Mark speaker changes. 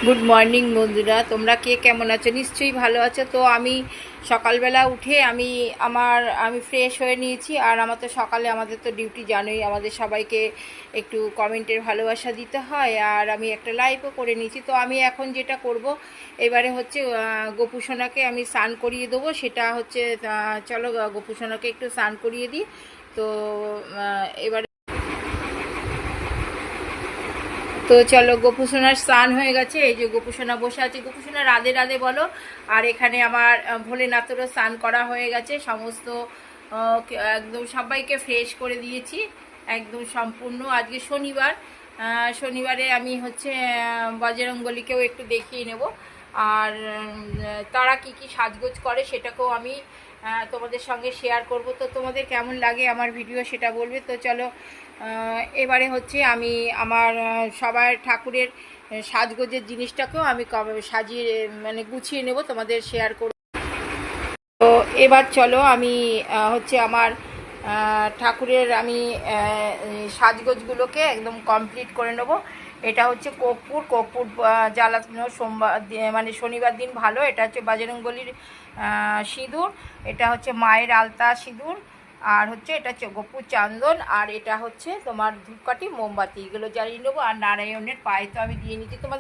Speaker 1: Good morning বন্ধুরা, তোমরা কে কেমন আছো? নিশ্চয়ই ভালো আছো। তো আমি সকালবেলা উঠে আমি ফ্রেশ হয়ে নিয়েছি। আর আমার তো সকালে আমাদের তো ডিউটি জানোই, আমাদের সবাইকে একটু কমেন্টের ভালোবাসা দিতে হয়। আর আমি একটা লাইভও করে নিয়েছি। তো আমি এখন যেটা করব এবারে হচ্ছে গোপুসোনাকে আমি স্নান করিয়ে দেবো। সেটা হচ্ছে চলো গোপুসোনাকে একটু স্নান করিয়ে দিই। তো এবারে তো চলো, গোপুসোনার স্নান হয়ে গেছে। এই যে গোপুসোনা বসে আছে। গোপুসোনা রাধে রাধে বলো। আর এখানে আমার ভোলেনাথেরও স্নান করা হয়ে গেছে। সমস্ত একদম সবাইকে ফ্রেশ করে দিয়েছি, একদম সম্পূর্ণ। আজকে শনিবার, শনিবারে আমি হচ্ছে বজরঙ্গলিকেও একটু দেখিয়ে নেব। আর তারা কি কি সাজগোজ করে সেটাকেও আমি তোমাদের সঙ্গে শেয়ার করব। তো তোমাদের কেমন লাগে আমার ভিডিও সেটা বলবে। তো চলো, এবারে হচ্ছে আমি আমার সবার ঠাকুরের সাজগোজের জিনিসটাকেও আমি সাজিয়ে মানে গুছিয়ে নেব, তোমাদের শেয়ার করব। তো এবার চলো আমি হচ্ছে আমার ঠাকুরের আমি সাজগোজগুলোকে একদম কমপ্লিট করে নেব। এটা হচ্ছে কর্পূর কর্পূর জ্বালানো সোমবার মানে শনিবার দিন ভালো। এটা হচ্ছে বজরংবলীর সিঁদুর, এটা হচ্ছে মায়ের আলতা সিঁদুর, আর হচ্ছে এটা হচ্ছে গোপুর চান্দন, আর এটা হচ্ছে তোমার ধূপকাঠি মোমবাতি, এগুলো জ্বালিয়ে নেবো। আর নারায়ণের পায়ে তো আমি দিয়ে নিচ্ছি তোমাদের।